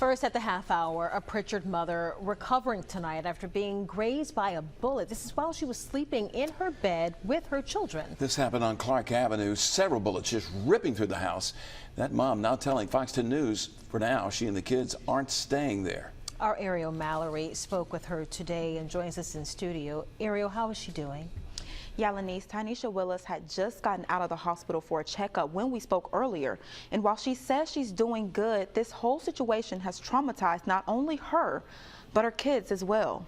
First at the half hour, a Prichard mother recovering tonight after being grazed by a bullet. This is while she was sleeping in her bed with her children. This happened on Clark Avenue. Several bullets just ripping through the house. That mom now telling Fox 10 News for now she and the kids aren't staying there. Our Ariel Mallory spoke with her today and joins us in studio. Ariel, how is she doing? Yeah, Lanice, Tynesha Willis had just gotten out of the hospital for a checkup when we spoke earlier. And while she says she's doing good, this whole situation has traumatized not only her, but her kids as well.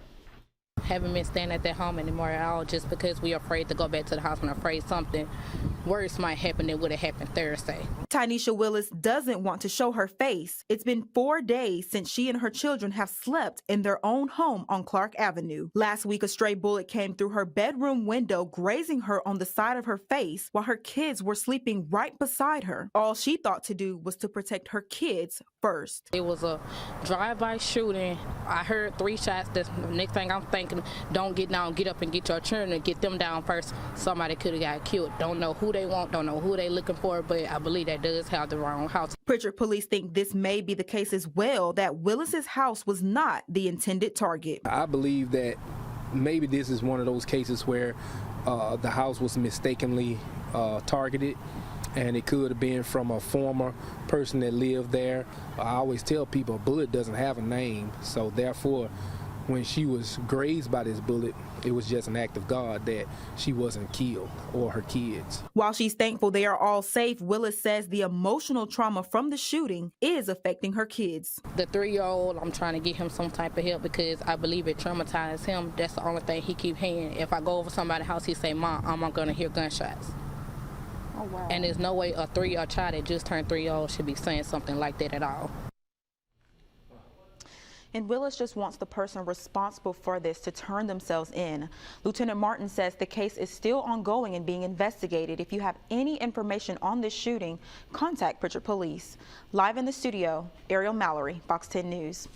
Haven't been staying at that home anymore at all just because we're afraid to go back to the house and afraid something worse might happen than would have happened Thursday. Tynesha Willis doesn't want to show her face. It's been 4 days since she and her children have slept in their own home on Clark Avenue. Last week, a stray bullet came through her bedroom window, grazing her on the side of her face while her kids were sleeping right beside her. All she thought to do was to protect her kids first. It was a drive-by shooting. I heard 3 shots. The next thing I'm thinking, don't get down, get up and get your children and get them down first. Somebody could have got killed. Don't know who they want, don't know who they looking for, but I believe that does have the wrong house. Prichard police think this may be the case as well, that Willis's house was not the intended target. I believe that maybe this is one of those cases where the house was mistakenly targeted, and it could have been from a former person that lived there. I always tell people a bullet doesn't have a name, so therefore when she was grazed by this bullet, it was just an act of God that she wasn't killed, or her kids. While she's thankful they are all safe, Willis says the emotional trauma from the shooting is affecting her kids. The 3-year-old, I'm trying to get him some type of help because I believe it traumatized him. That's the only thing he keep hearing. If I go over somebody's house, he say, "Mom, I'm going to hear gunshots." Oh, wow. And there's no way a child that just turned 3 years old should be saying something like that at all. And Willis just wants the person responsible for this to turn themselves in. Lieutenant Martin says the case is still ongoing and being investigated. If you have any information on this shooting, contact Prichard Police. Live in the studio, Ariel Mallory, Fox 10 News.